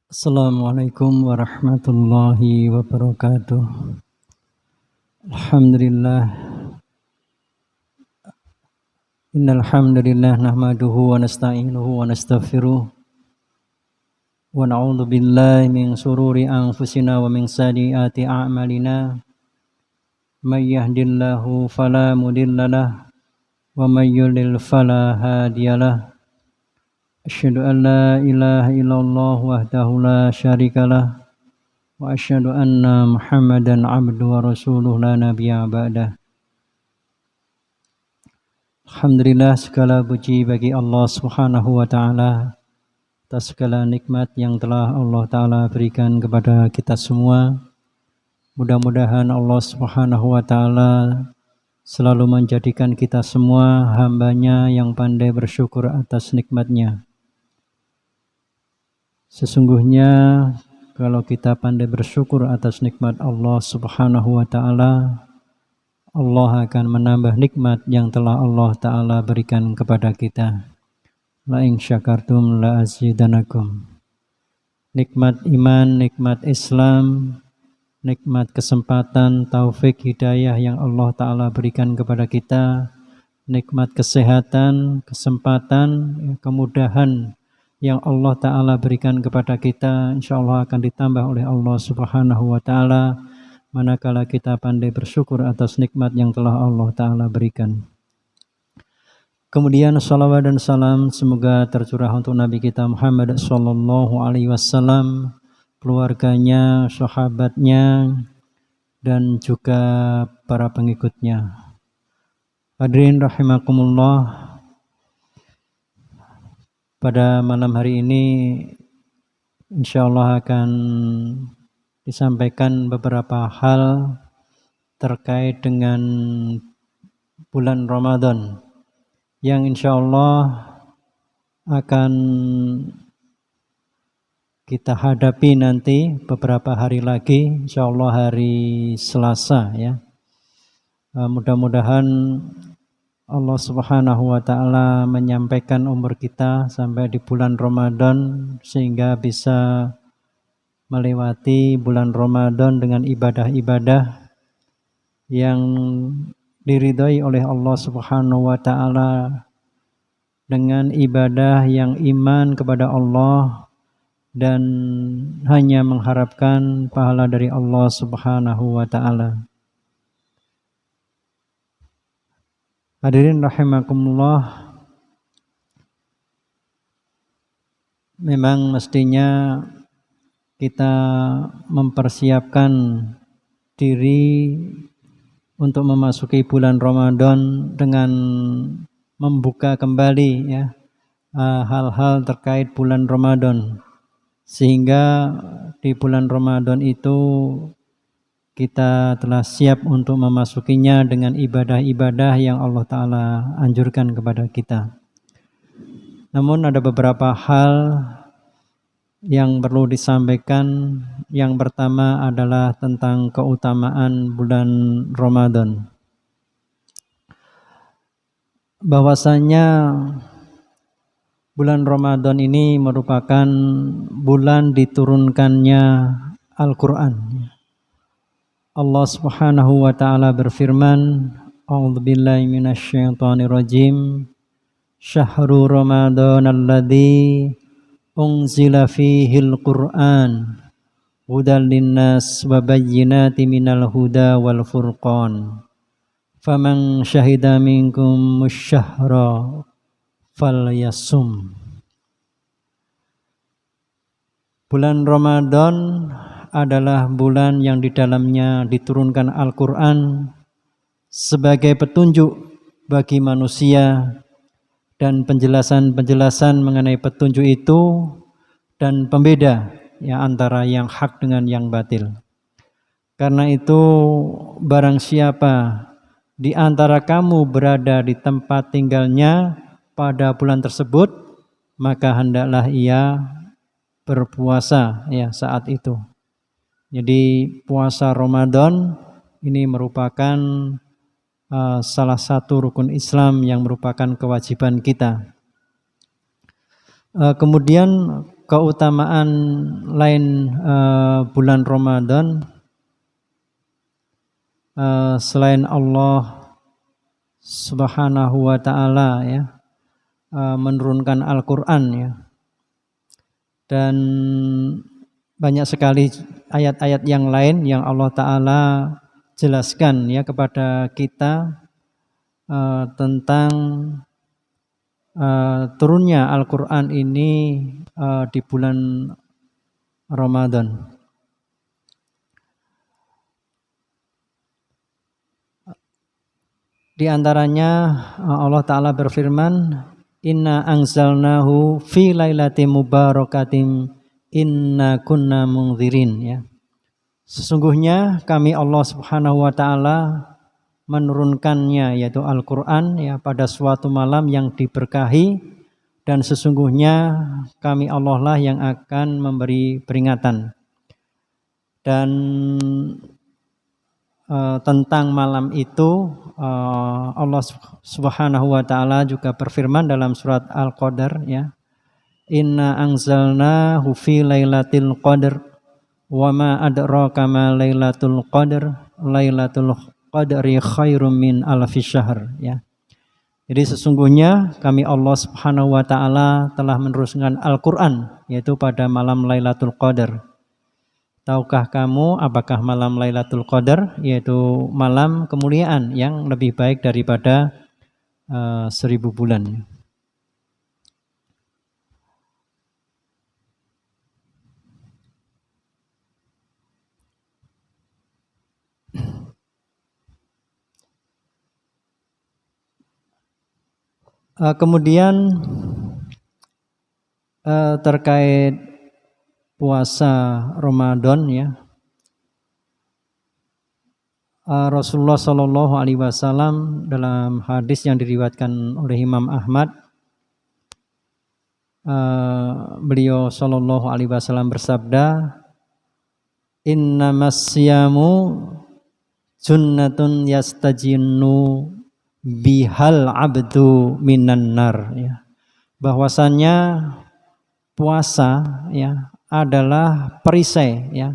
Assalamualaikum warahmatullahi wabarakatuh. Alhamdulillah. Innal hamdalillah nahmaduhu wa nasta'inuhu wa nastaghfiruh wa na'udzu billahi min shururi anfusina wa min sayyiati a'malina. May yahdihillahu fala mudhillalah wa may yudlil fala hadiyalah. Asyhadu an la ilaha illallah wahdahu la syarikalah wa asyhadu anna Muhammadan abduhu wa rasuluh la nabiyya ba'dah. Alhamdulillah, segala puji bagi Allah Subhanahu wa taala atas segala nikmat yang telah Allah taala berikan kepada kita semua. Mudah-mudahan Allah Subhanahu wa taala selalu menjadikan kita semua hamba-Nya yang pandai bersyukur atas nikmat-Nya. Sesungguhnya kalau kita pandai bersyukur atas nikmat Allah Subhanahu wa taala, Allah akan menambah nikmat yang telah Allah Ta'ala berikan kepada kita. La in syakartum la azidanakum. Nikmat iman, nikmat Islam, nikmat kesempatan, taufik, hidayah yang Allah Ta'ala berikan kepada kita, nikmat kesehatan, kesempatan, kemudahan yang Allah Ta'ala berikan kepada kita, insya Allah akan ditambah oleh Allah Subhanahu wa Ta'ala manakala kita pandai bersyukur atas nikmat yang telah Allah Ta'ala berikan. Kemudian salawat dan salam semoga tercurah untuk Nabi kita Muhammad sallallahu alaihi wasallam, keluarganya, sahabatnya, dan juga para pengikutnya. Hadirin rahimakumullah, pada malam hari ini insya Allah akan disampaikan beberapa hal terkait dengan bulan Ramadan yang insya Allah akan kita hadapi nanti beberapa hari lagi, insya Allah hari Selasa ya. Mudah-mudahan Allah Subhanahu wa Ta'ala menyampaikan umur kita sampai di bulan Ramadan sehingga bisa melewati bulan Ramadan dengan ibadah-ibadah yang diridhai oleh Allah Subhanahu wa Ta'ala, dengan ibadah yang iman kepada Allah dan hanya mengharapkan pahala dari Allah Subhanahu wa Ta'ala. Hadirin rahimakumullah, memang mestinya kita mempersiapkan diri untuk memasuki bulan Ramadan dengan membuka kembali ya hal-hal terkait bulan Ramadan, sehingga di bulan Ramadan itu kita telah siap untuk memasukinya dengan ibadah-ibadah yang Allah Ta'ala anjurkan kepada kita. Namun ada beberapa hal yang perlu disampaikan. Yang pertama adalah tentang keutamaan bulan Ramadan. Bahwasanya bulan Ramadan ini merupakan bulan diturunkannya Al-Quran. Allah Subhanahu wa Ta'ala berfirman, A'udzubillahi minasyaitonirrajim, Syahru Ramadan alladzi unzila fihil Qur'an hudal linnas wa bayyinati minal huda wal furqan faman syahida minkum musyahra falyasum. Bulan Ramadan adalah bulan yang di dalamnya diturunkan Al-Quran sebagai petunjuk bagi manusia dan penjelasan-penjelasan mengenai petunjuk itu dan pembeda ya antara yang hak dengan yang batil. Karena itu barang siapa di antara kamu berada di tempat tinggalnya pada bulan tersebut, maka hendaklah ia berpuasa ya saat itu. Jadi puasa Ramadan ini merupakan salah satu rukun Islam yang merupakan kewajiban kita. Kemudian keutamaan lain bulan Ramadan selain Allah Subhanahu wa taala ya menurunkan Al-Qur'an ya. Dan banyak sekali ayat-ayat yang lain yang Allah taala jelaskan ya kepada kita tentang turunnya Al-Qur'an ini di bulan Ramadan. Di antaranya Allah Ta'ala berfirman, Inna anzalnahu fi lailatin mubarakatin inna kunna munzirin ya. Sesungguhnya kami Allah Subhanahu wa taala menurunkannya yaitu Al-Qur'an ya pada suatu malam yang diberkahi, dan sesungguhnya kami Allah lah yang akan memberi peringatan. Dan tentang malam itu Allah Subhanahu wa taala juga berfirman dalam surat Al-Qadar ya. Inna anzalnahu fi lailatul qadar wa ma adraka ma lailatul qadar lailatul qadri khairum min alfi syahr ya. Jadi sesungguhnya kami Allah Subhanahu wa taala telah menurunkan Al-Qur'an yaitu pada malam Lailatul Qadar. Tahukah kamu apakah malam Lailatul Qadar, yaitu malam kemuliaan yang lebih baik daripada 1000 bulan. Kemudian terkait puasa Ramadan ya, Rasulullah Shallallahu Alaihi Wasallam dalam hadis yang diriwayatkan oleh Imam Ahmad, beliau Shallallahu Alaihi Wasallam bersabda, Innamas siyamu junnatun yastajinnu bihal abdu minan nar ya. Bahwasannya puasa ya adalah perisai ya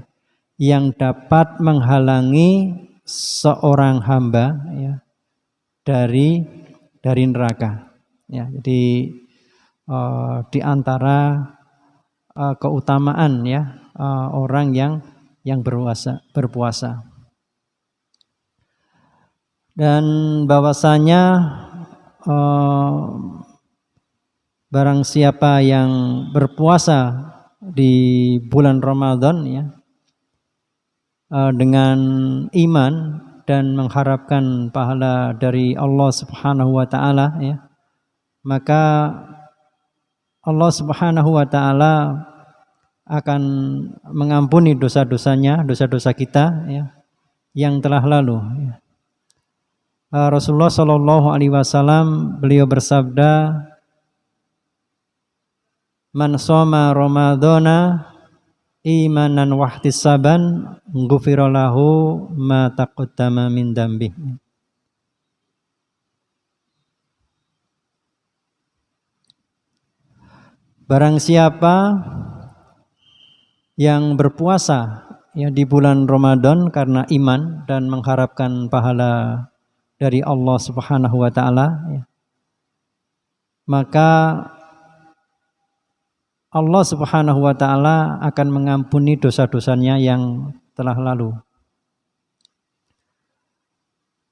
yang dapat menghalangi seorang hamba ya dari neraka ya. Jadi di antara keutamaan ya orang yang berpuasa, dan bahwasanya barang siapa yang berpuasa di bulan Ramadan ya dengan iman dan mengharapkan pahala dari Allah Subhanahu wa taala ya, maka Allah Subhanahu wa taala akan mengampuni dosa-dosa kita ya yang telah lalu ya. Rasulullah Shallallahu Alaihi Wasallam beliau bersabda, Man shoma Ramadhana imanan wahtisaban ghufira lahu ma taqaddama min dzambi. Barang siapa yang berpuasa ya di bulan Ramadan karena iman dan mengharapkan pahala dari Allah Subhanahu wa taala ya, maka Allah Subhanahu wa taala akan mengampuni dosa-dosanya yang telah lalu.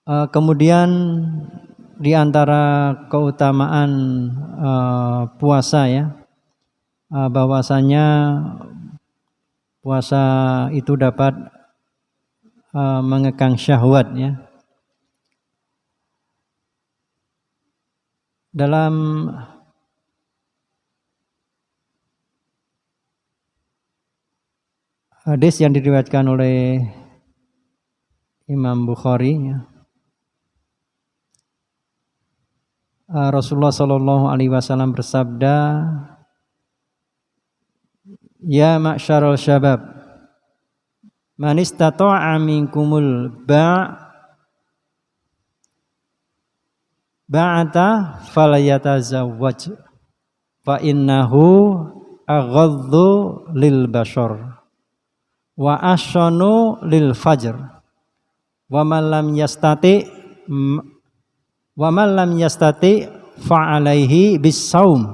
Kemudian di antara keutamaan puasa ya, bahwasanya puasa itu dapat mengekang syahwat ya. Dalam hadis yang diriwayatkan oleh Imam Bukhari ya, Rasulullah Shallallahu Alaihi Wasallam bersabda, Ya ma'syarul syabab, man istata'a minkumul ba'ata falayatazawwaj fa innahu aghaddu lil bashar wa asyanu lil fajr wa man lam yastati fa alaihi bis saum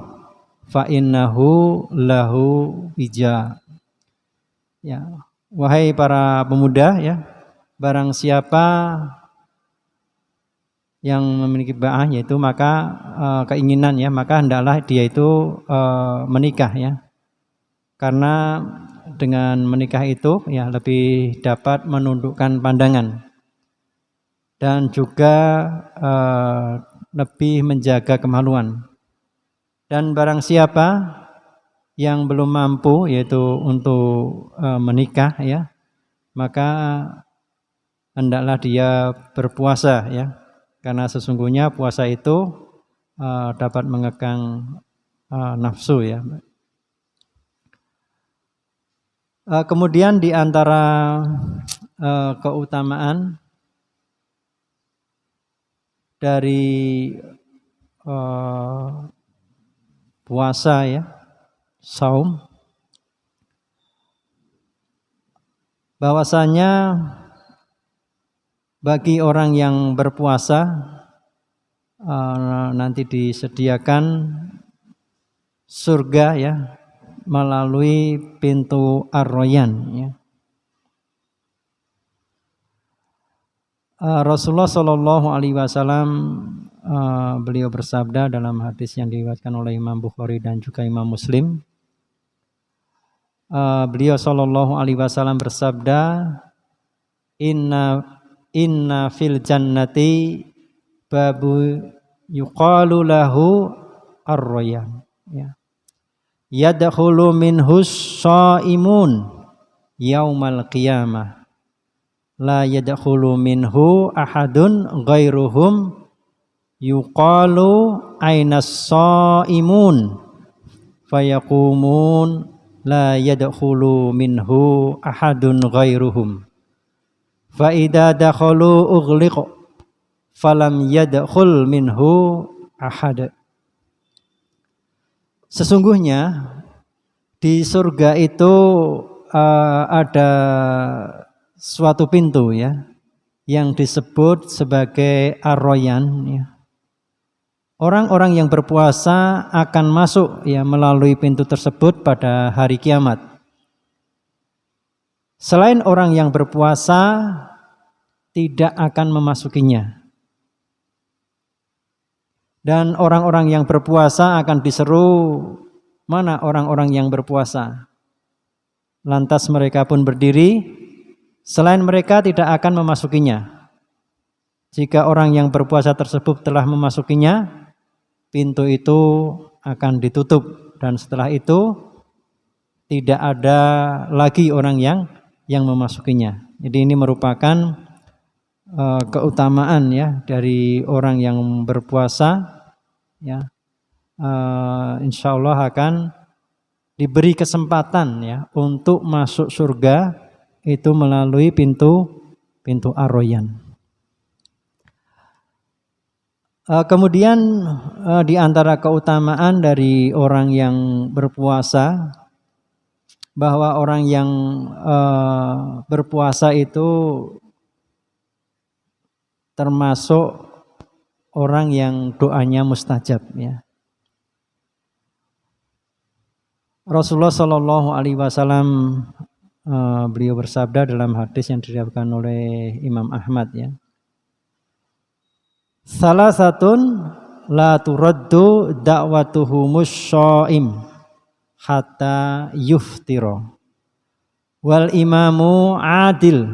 fa innahu lahu wija. Ya, wahai para pemuda ya, barang siapa yang memiliki ba'ah yaitu maka keinginan ya, maka hendaklah dia itu menikah ya. Karena dengan menikah itu ya lebih dapat menundukkan pandangan dan juga lebih menjaga kemaluan. Dan barang siapa yang belum mampu yaitu untuk menikah ya, maka hendaklah dia berpuasa ya. Karena sesungguhnya puasa itu dapat mengekang nafsu ya. Kemudian di antara keutamaan dari puasa ya, saum, bahwasanya bagi orang yang berpuasa nanti disediakan surga ya melalui pintu Ar-Rayyan ya. Rasulullah Shallallahu Alaihi Wasallam beliau bersabda dalam hadis yang diriwayatkan oleh Imam Bukhari dan juga Imam Muslim. Beliau Shallallahu Alaihi Wasallam bersabda, Inna fil jannati babu yuqalu lahu Ar-Rayyan ya. Yadkhulu minhus shaimun yaumal qiyamah la yadkhulu minhu ahadun ghairuhum yuqalu ainas shaimun fayaqumun la yadkhulu minhu ahadun ghairuhum fa idza dakhalu ughliq falam yadkhul minhu ahad. Sesungguhnya di surga itu ada suatu pintu ya yang disebut sebagai Ar-Rayyan ya. Orang-orang yang berpuasa akan masuk ya melalui pintu tersebut pada hari kiamat. Selain orang yang berpuasa tidak akan memasukinya. Dan orang-orang yang berpuasa akan diseru, mana orang-orang yang berpuasa? Lantas mereka pun berdiri, selain mereka tidak akan memasukinya. Jika orang yang berpuasa tersebut telah memasukinya, pintu itu akan ditutup. Dan setelah itu tidak ada lagi orang yang memasukinya. Jadi ini merupakan keutamaan ya dari orang yang berpuasa ya. Insya Allah akan diberi kesempatan ya untuk masuk surga itu melalui pintu Ar-Rayyan. Kemudian di antara keutamaan dari orang yang berpuasa, bahwa orang yang berpuasa itu termasuk orang yang doanya mustajab ya. Rasulullah Shallallahu Alaihi Wasallam beliau bersabda dalam hadis yang diriwayatkan oleh Imam Ahmad ya. Salah satun la turaddu da'watuhumus shaim hatta yuftira wal imamu adil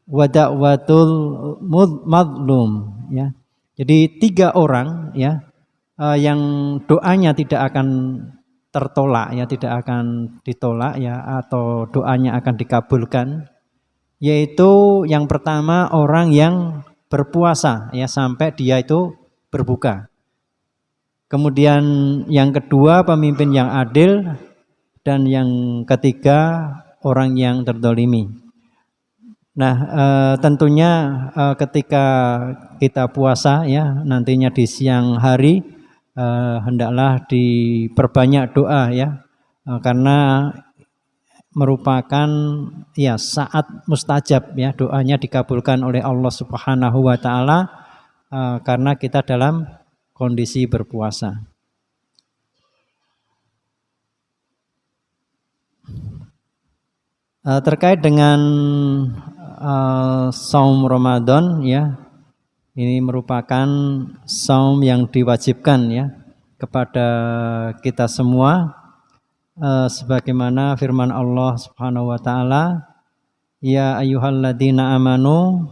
wa da'watul madlum ya. Jadi 3 orang ya yang doanya tidak akan tertolak ya, tidak akan ditolak ya, atau doanya akan dikabulkan, yaitu yang pertama orang yang berpuasa ya sampai dia itu berbuka. Kemudian yang kedua pemimpin yang adil, dan yang ketiga orang yang terdolimi. Nah tentunya ketika kita puasa ya nantinya di siang hari hendaklah diperbanyak doa ya karena merupakan ya saat mustajab ya, doanya dikabulkan oleh Allah Subhanahu wa taala karena kita dalam kondisi berpuasa. Terkait dengan saum Ramadan ya, ini merupakan saum yang diwajibkan ya kepada kita semua, sebagaimana firman Allah Subhanahu wa taala, ya ayyuhalladzina amanu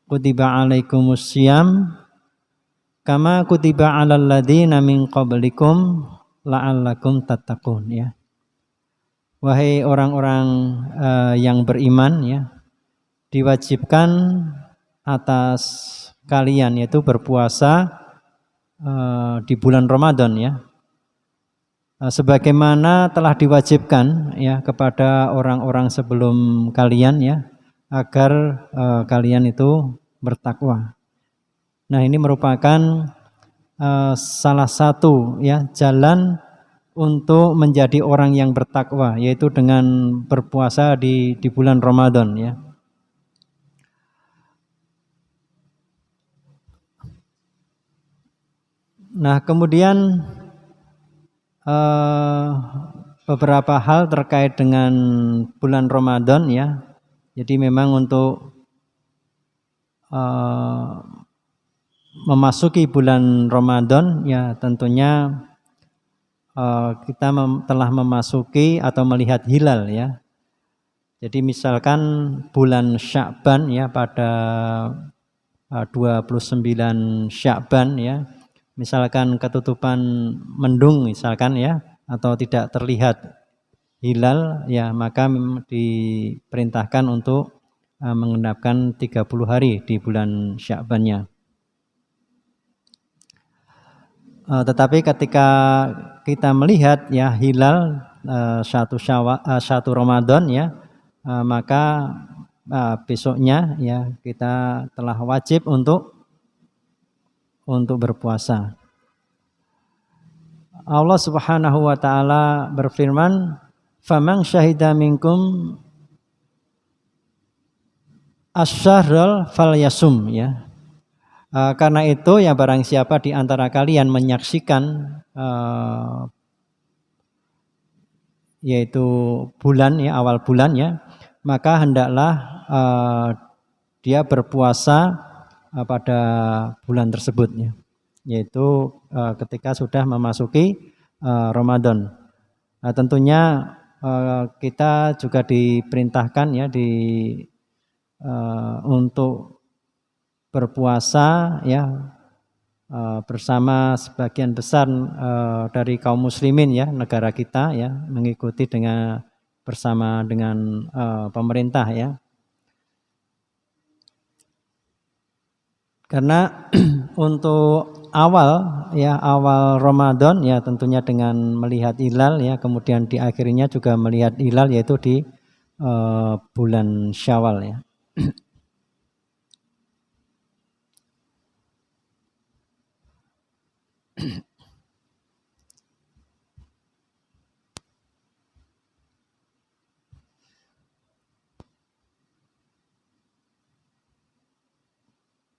kutiba alaikumussyam kama kutiba alal ladzina min qablikum la'allakum tattaqun ya. Wahai orang-orang yang beriman ya, diwajibkan atas kalian yaitu berpuasa di bulan Ramadan ya. Sebagaimana telah diwajibkan ya kepada orang-orang sebelum kalian ya, agar kalian itu bertakwa. Nah, ini merupakan salah satu ya jalan untuk menjadi orang yang bertakwa, yaitu dengan berpuasa di bulan Ramadan ya. Nah, kemudian beberapa hal terkait dengan bulan Ramadan ya. Jadi memang untuk memasuki bulan Ramadan ya tentunya kita telah memasuki atau melihat hilal ya. Jadi misalkan bulan Sya'ban ya, pada 29 Sya'ban ya, misalkan ketutupan mendung misalkan ya, atau tidak terlihat hilal ya, maka diperintahkan untuk mengenapkan 30 hari di bulan Sya'bannya. Tetapi ketika kita melihat ya hilal satu Ramadan ya, maka besoknya ya kita telah wajib untuk berpuasa. Allah Subhanahu wa taala berfirman, "Faman syahida minkum asy-syahra falyasum" ya. Karena itu ya barang siapa di antara kalian menyaksikan yaitu bulan ya, awal bulan ya, maka hendaklah dia berpuasa pada bulan tersebut ya, yaitu ketika sudah memasuki Ramadan. Nah, tentunya kita juga diperintahkan ya untuk berpuasa ya bersama sebagian besar dari kaum muslimin ya, negara kita ya, mengikuti bersama dengan pemerintah ya. Karena untuk awal Ramadan ya tentunya dengan melihat hilal ya, kemudian di akhirnya juga melihat hilal yaitu di bulan Syawal ya.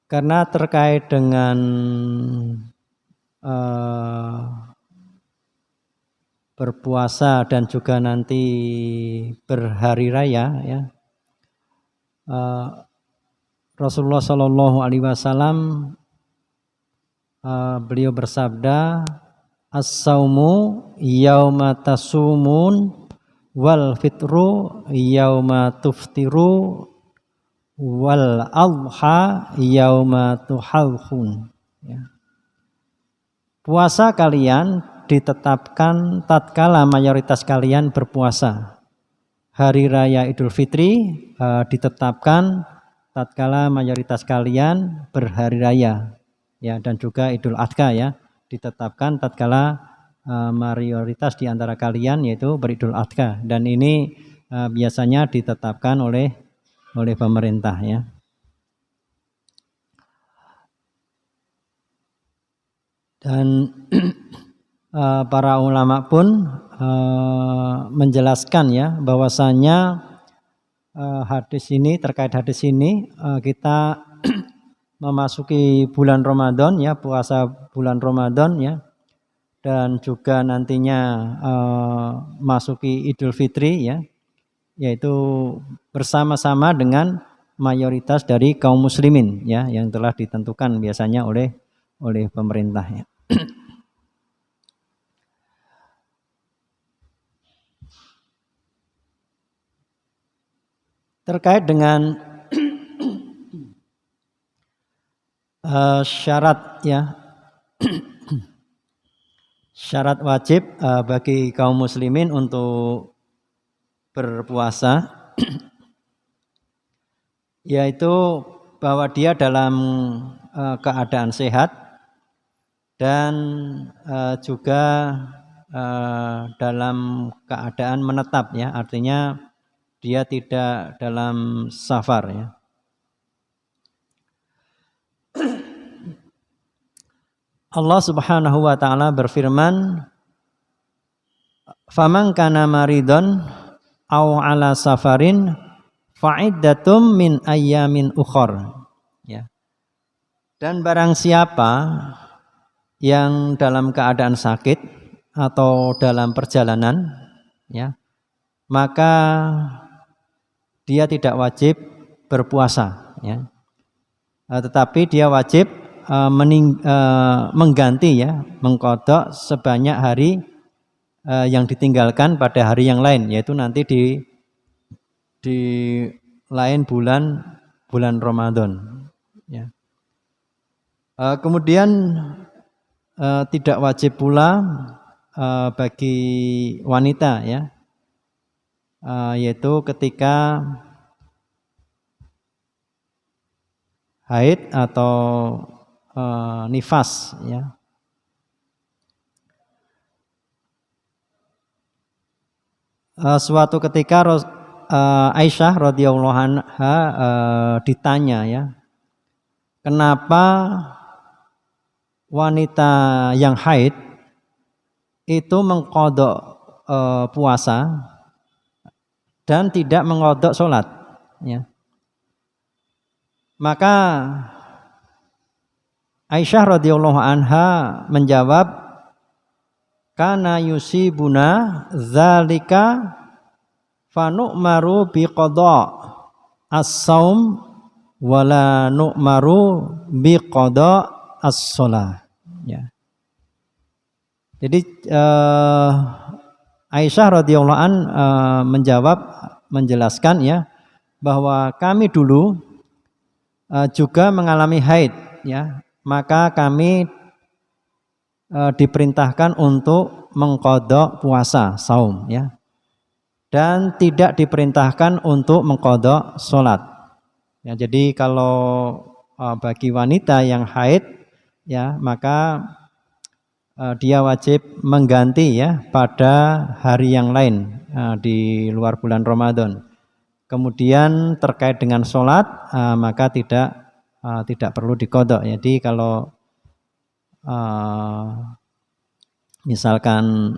Karena terkait dengan berpuasa dan juga nanti berhari raya ya, Rasulullah Shallallahu Alaihi Wasallam beliau bersabda, as-saumu yauma tasumun wal fitru yauma tuftiru wal adha yauma tuhalhun ya. Puasa kalian ditetapkan tatkala mayoritas kalian berpuasa. Hari raya Idul Fitri ditetapkan tatkala mayoritas kalian berhari raya ya, dan juga Idul Adha ya ditetapkan tatkala mayoritas di antara kalian yaitu beridul adha, dan ini biasanya ditetapkan oleh pemerintah ya. Dan para ulama pun menjelaskan ya bahwasanya terkait hadis ini kita memasuki bulan Ramadan ya, puasa bulan Ramadan ya, dan juga nantinya masuki Idul Fitri ya, yaitu bersama-sama dengan mayoritas dari kaum muslimin ya yang telah ditentukan biasanya oleh pemerintah ya. Terkait dengan syarat ya, syarat wajib bagi kaum muslimin untuk berpuasa yaitu bahwa dia dalam keadaan sehat dan juga dalam keadaan menetap ya, artinya dia tidak dalam safar ya. Allah Subhanahu wa taala berfirman, "Faman kana maridon aw ala safarin fa'iddatum min ayyamin ukhor." Ya. Dan barang siapa yang dalam keadaan sakit atau dalam perjalanan ya, maka dia tidak wajib berpuasa ya. Tetapi dia wajib mengganti ya, mengqadha sebanyak hari yang ditinggalkan pada hari yang lain, yaitu nanti di lain bulan Ramadan ya. Kemudian tidak wajib pula bagi wanita ya, yaitu ketika haid atau nifas ya. Suatu ketika Aisyah radhiyallahu anha ditanya ya, kenapa wanita yang haid itu mengqadha puasa dan tidak mengqadha sholat ya. Maka Aisyah radhiyallahu anha menjawab, kana yusibuna zalika fanu'maru biqadha as-saum wala nu'maru biqadha as-shalah ya. Jadi Aisyah radhiyallahu an menjelaskan ya, bahwa kami dulu juga mengalami haid ya, maka kami diperintahkan untuk mengqadha puasa saum ya, dan tidak diperintahkan untuk mengqadha sholat ya. Jadi kalau bagi wanita yang haid ya, maka dia wajib mengganti ya pada hari yang lain di luar bulan Ramadan. Kemudian terkait dengan sholat maka tidak perlu diqadha. Jadi kalau misalkan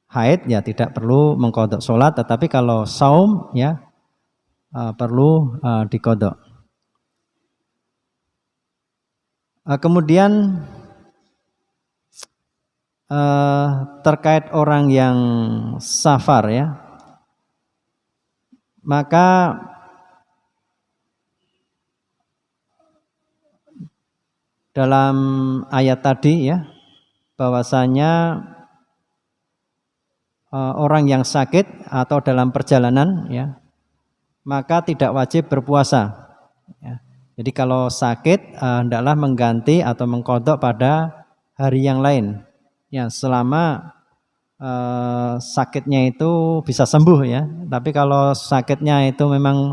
haid ya tidak perlu mengqadha sholat, tetapi kalau saum ya perlu diqadha. Kemudian terkait orang yang safar ya, maka dalam ayat tadi ya, bahwasanya orang yang sakit atau dalam perjalanan ya, maka tidak wajib berpuasa ya. Jadi kalau sakit hendaklah mengganti atau mengqadha pada hari yang lain ya, selama sakitnya itu bisa sembuh ya. Tapi kalau sakitnya itu memang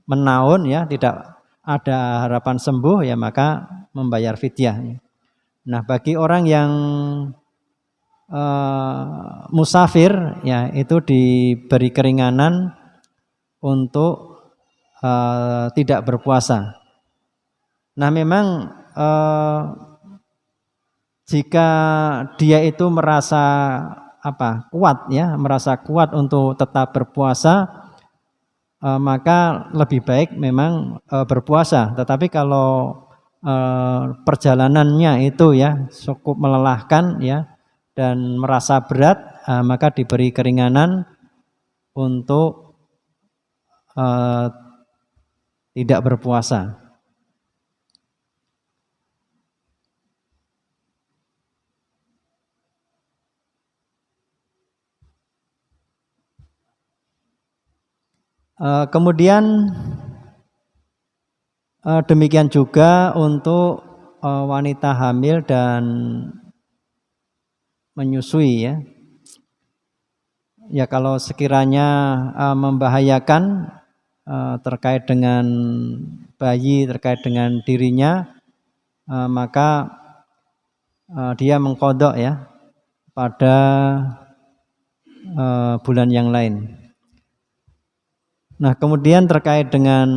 menaun ya, tidak ada harapan sembuh ya, maka membayar fidyah. Nah, bagi orang yang musafir ya, itu diberi keringanan untuk tidak berpuasa. Nah, memang jika dia itu merasa kuat ya, merasa kuat untuk tetap berpuasa, maka lebih baik memang berpuasa. Tetapi kalau perjalanannya itu ya cukup melelahkan ya dan merasa berat, maka diberi keringanan untuk tidak berpuasa. Kemudian demikian juga untuk wanita hamil dan menyusui ya. Ya kalau sekiranya membahayakan terkait dengan bayi, terkait dengan dirinya, maka dia mengqadha ya pada bulan yang lain. Nah, kemudian terkait dengan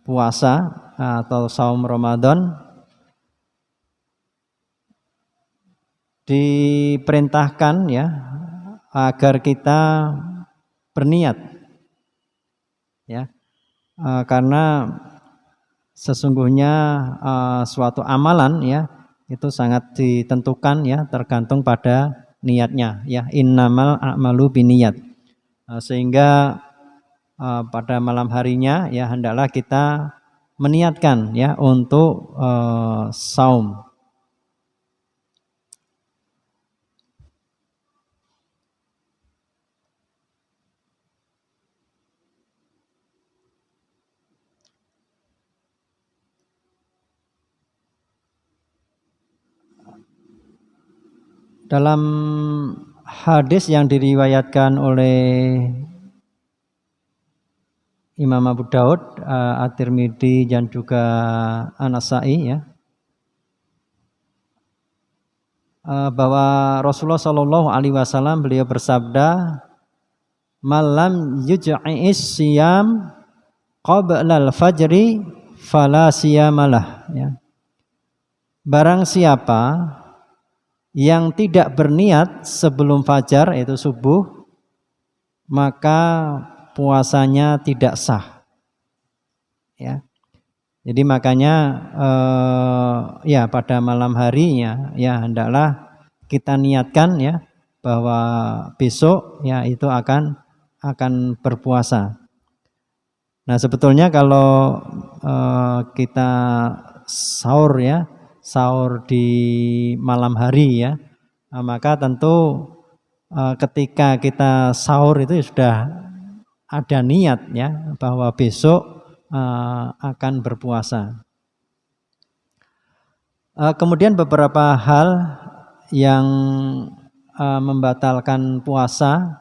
puasa atau saum Ramadan, diperintahkan ya agar kita berniat ya, karena sesungguhnya suatu amalan ya itu sangat ditentukan ya, tergantung pada niatnya ya, innamal a'malu binniyat. Sehingga pada malam harinya ya hendaklah kita meniatkan ya untuk saum. Dalam hadis yang diriwayatkan oleh Imam Abu Daud, At-Tirmidzi dan juga An-Nasa'i ya, bahwa Rasulullah Shallallahu Alaihi Wasallam beliau bersabda, malam yuj'is siyam qabla al-fajri fala siyamalah ya. Barang siapa yang tidak berniat sebelum fajar yaitu subuh, maka puasanya tidak sah ya. Jadi makanya ya pada malam harinya ya hendaklah kita niatkan ya bahwa besok ya itu akan berpuasa. Nah, sebetulnya kalau kita sahur ya, sahur di malam hari ya, maka tentu ketika kita sahur itu sudah ada niat ya bahwa besok akan berpuasa. Kemudian beberapa hal yang membatalkan puasa.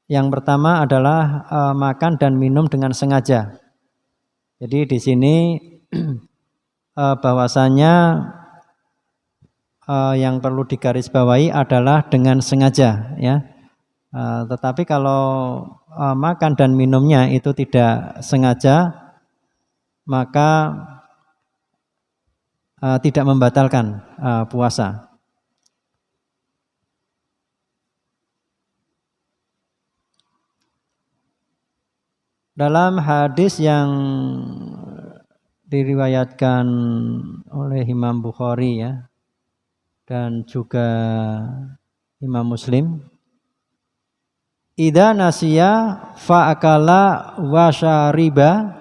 Yang pertama adalah makan dan minum dengan sengaja. Jadi di sini bahwasanya yang perlu digarisbawahi adalah dengan sengaja ya. Tetapi kalau makan dan minumnya itu tidak sengaja, maka tidak membatalkan puasa. Dalam hadis yang diriwayatkan oleh Imam Bukhari ya dan juga Imam Muslim, idza nasiya fa akala wa syariba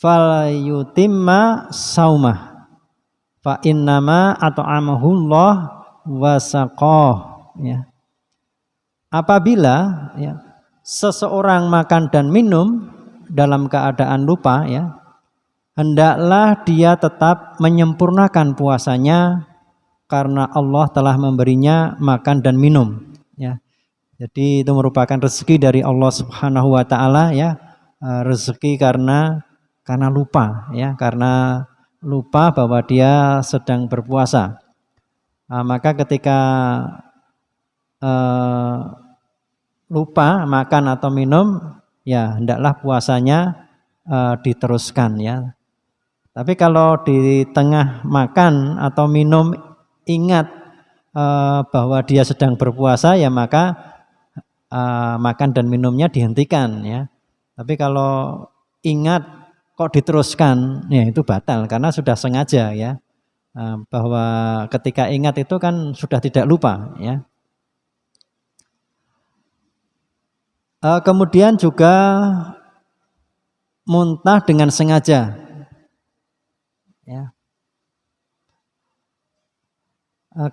falyutimma saumah fa innama at'amahullah wa saqah ya. Apabila ya seseorang makan dan minum dalam keadaan lupa ya, hendaklah dia tetap menyempurnakan puasanya karena Allah telah memberinya makan dan minum ya. Jadi itu merupakan rezeki dari Allah Subhanahu wa taala ya, rezeki karena lupa ya, karena lupa bahwa dia sedang berpuasa. Maka ketika lupa makan atau minum ya hendaklah puasanya diteruskan ya. Tapi kalau di tengah makan atau minum ingat bahwa dia sedang berpuasa, ya maka makan dan minumnya dihentikan ya. Tapi kalau ingat kok diteruskan, ya itu batal karena sudah sengaja ya. Bahwa ketika ingat itu kan sudah tidak lupa ya. Kemudian juga muntah dengan sengaja ya.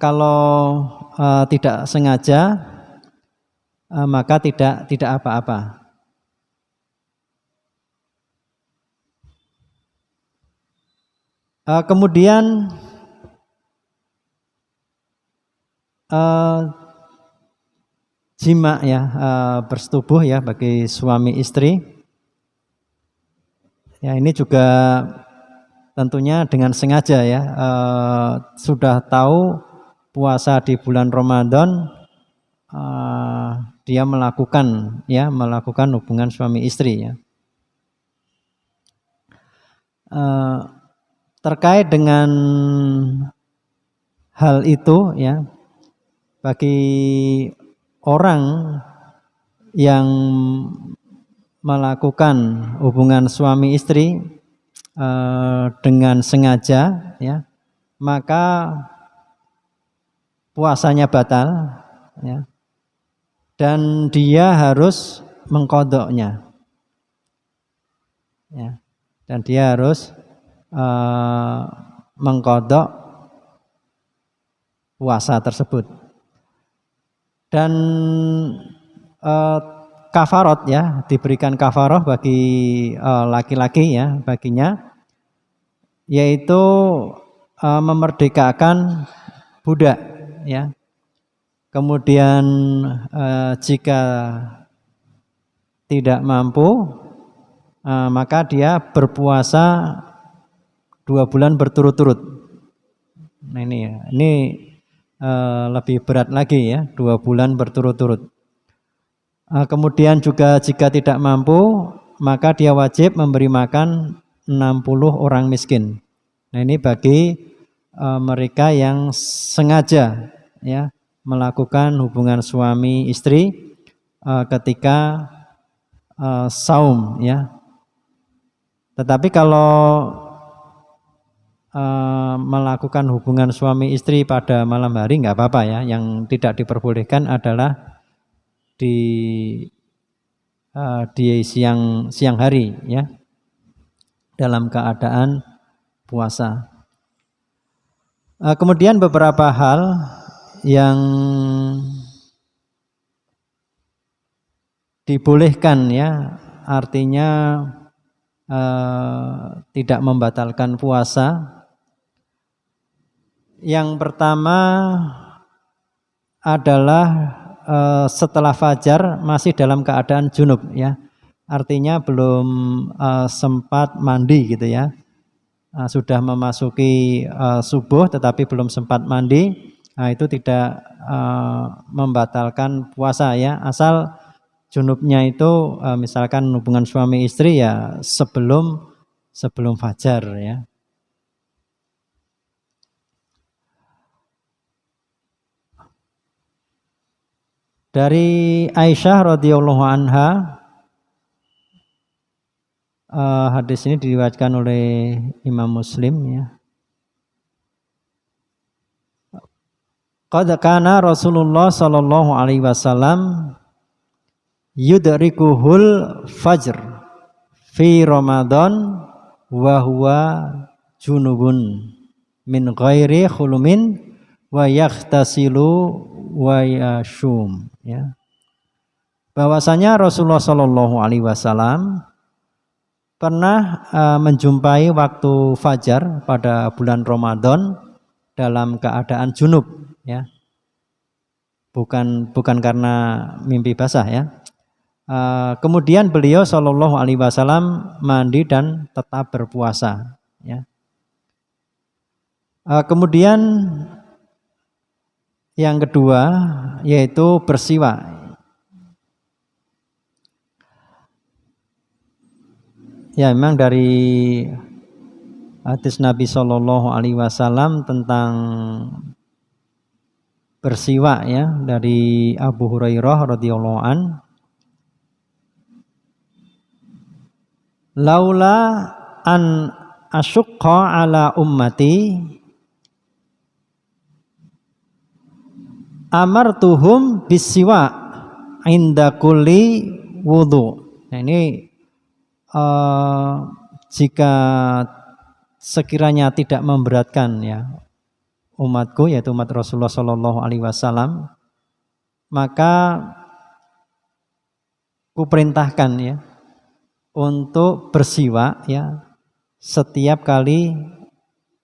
Kalau tidak sengaja maka tidak apa-apa. Kemudian jima ya, bersetubuh ya bagi suami istri. Ya ini juga tentunya dengan sengaja ya, sudah tahu puasa di bulan Ramadan, dia melakukan hubungan suami istri ya. Terkait dengan hal itu ya, bagi orang yang melakukan hubungan suami istri dengan sengaja ya, maka puasanya batal ya, dan dia harus mengqadha'nya ya, dan dia harus mengqadha' puasa tersebut. Dan kafarot ya, diberikan kafaroh bagi laki-laki ya, baginya, yaitu memerdekakan budak ya. Kemudian jika tidak mampu, maka dia berpuasa 2 bulan berturut-turut. Nah ini lebih berat lagi ya, 2 bulan berturut-turut. Kemudian juga jika tidak mampu, maka dia wajib memberi makan 60 orang miskin. Nah ini bagi mereka yang sengaja ya melakukan hubungan suami istri ketika saum ya. Tetapi kalau melakukan hubungan suami istri pada malam hari nggak apa-apa ya. Yang tidak diperbolehkan adalah di siang hari ya, dalam keadaan puasa. Kemudian beberapa hal yang dibolehkan ya, artinya tidak membatalkan puasa. Yang pertama adalah setelah fajar masih dalam keadaan junub ya, artinya belum sempat mandi gitu ya, sudah memasuki subuh tetapi belum sempat mandi, nah itu tidak membatalkan puasa ya, asal junubnya itu misalkan hubungan suami istri ya sebelum fajar ya. Dari Aisyah radhiyallahu anha, hadis ini diriwayatkan oleh Imam Muslim ya. Qad kana Rasulullah sallallahu alaihi wasallam yudrikuhul fajr fi Ramadan wa huwa junubun min ghairi khulumin wa yakhtasilu wa yashum ya. Bahwasanya Rasulullah sallallahu alaihi wasallam pernah menjumpai waktu fajar pada bulan Ramadan dalam keadaan junub ya. Bukan karena mimpi basah ya. Kemudian beliau sallallahu alaihi wasallam mandi dan tetap berpuasa ya. Kemudian yang kedua yaitu bersiwak. Ya, memang dari hadis Nabi Shallallahu Alaihi Wasallam tentang bersiwak ya dari Abu Hurairah radhiyallahu an, laula an asyqa ala ummati amartuhum bisiwa inda kulli wudu. Nah ini jika sekiranya tidak memberatkan ya umatku, yaitu umat Rasulullah Shallallahu Alaihi Wasallam, maka kuperintahkan ya untuk bersiwak ya setiap kali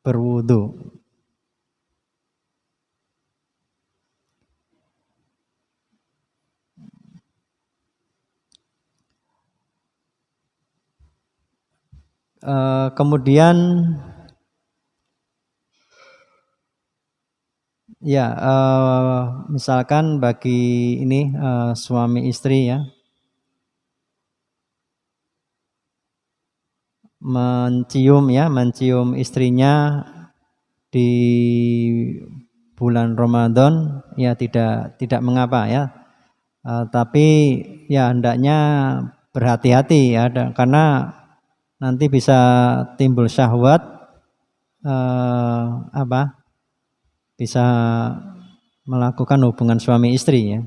berwudu. Kemudian ya misalkan bagi ini suami istri ya mencium istrinya di bulan Ramadan ya tidak mengapa ya, tapi ya hendaknya berhati-hati ya karena nanti bisa timbul syahwat bisa melakukan hubungan suami istri ya.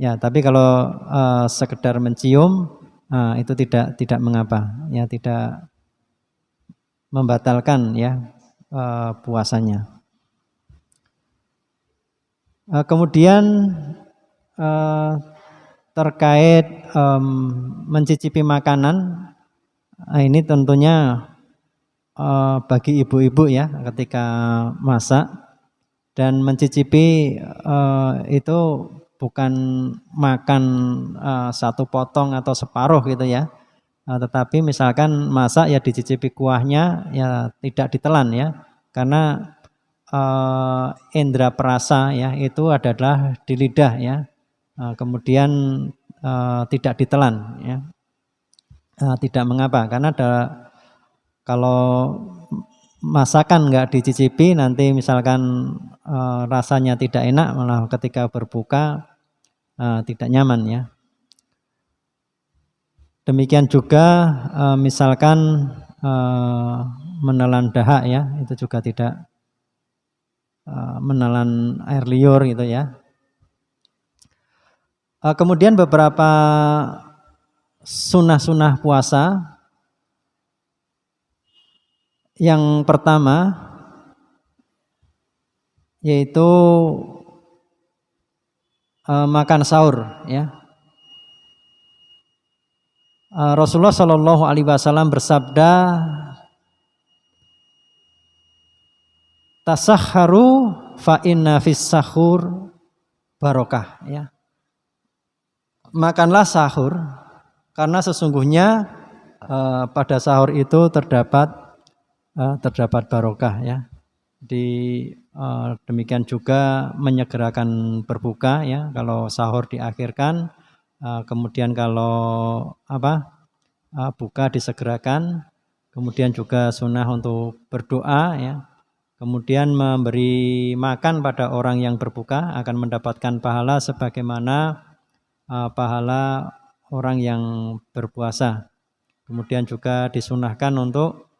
Ya, tapi kalau sekedar mencium itu tidak mengapa ya, tidak membatalkan ya puasanya. Kemudian terkait mencicipi makanan, ini tentunya bagi ibu-ibu ya ketika masak dan mencicipi itu bukan makan satu potong atau separuh gitu ya, tetapi misalkan masak ya dicicipi kuahnya ya tidak ditelan ya, karena indera perasa ya itu adalah di lidah ya, kemudian tidak ditelan ya, tidak mengapa karena kalau masakan nggak dicicipi nanti misalkan rasanya tidak enak, malah ketika berbuka tidak nyaman ya. Demikian juga misalkan menelan dahak ya, itu juga tidak menelan air liur gitu ya. Kemudian beberapa sunnah-sunnah puasa. Yang pertama yaitu makan sahur ya. Rasulullah Shallallahu Alaihi Wasallam bersabda, tasahharu fa inna fis sahur barokah ya. Makanlah sahur karena sesungguhnya pada sahur itu terdapat barokah ya. Demikian juga menyegerakan berbuka ya, kalau sahur diakhirkan, kemudian kalau buka disegerakan, kemudian juga sunnah untuk berdoa ya, kemudian memberi makan pada orang yang berbuka akan mendapatkan pahala sebagaimana pahala orang yang berpuasa. Kemudian juga disunahkan untuk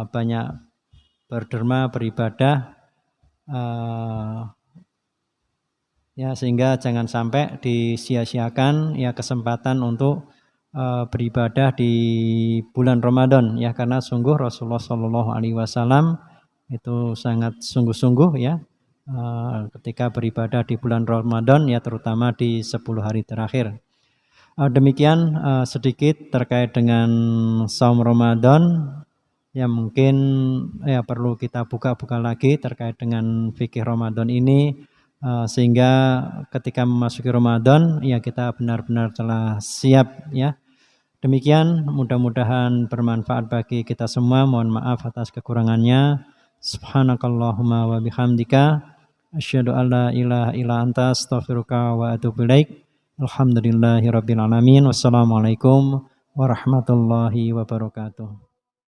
banyak berderma, beribadah ya, sehingga jangan sampai disia-siakan ya kesempatan untuk beribadah di bulan Ramadan ya, karena sungguh Rasulullah Shallallahu Alaihi Wasallam itu sangat sungguh-sungguh ya ketika beribadah di bulan Ramadan ya, terutama di 10 hari terakhir. Demikian sedikit terkait dengan saum Ramadan. Ya mungkin ya perlu kita buka-buka lagi terkait dengan fikih Ramadan ini, sehingga ketika memasuki Ramadan ya kita benar-benar telah siap ya. Demikian, mudah-mudahan bermanfaat bagi kita semua. Mohon maaf atas kekurangannya. Subhanakallahumma wa bihamdika asyhadu an la ilaha illa anta astaghfiruka wa atubu ilaik. Alhamdulillahirabbil alamin. Wassalamualaikum warahmatullahi wabarakatuh.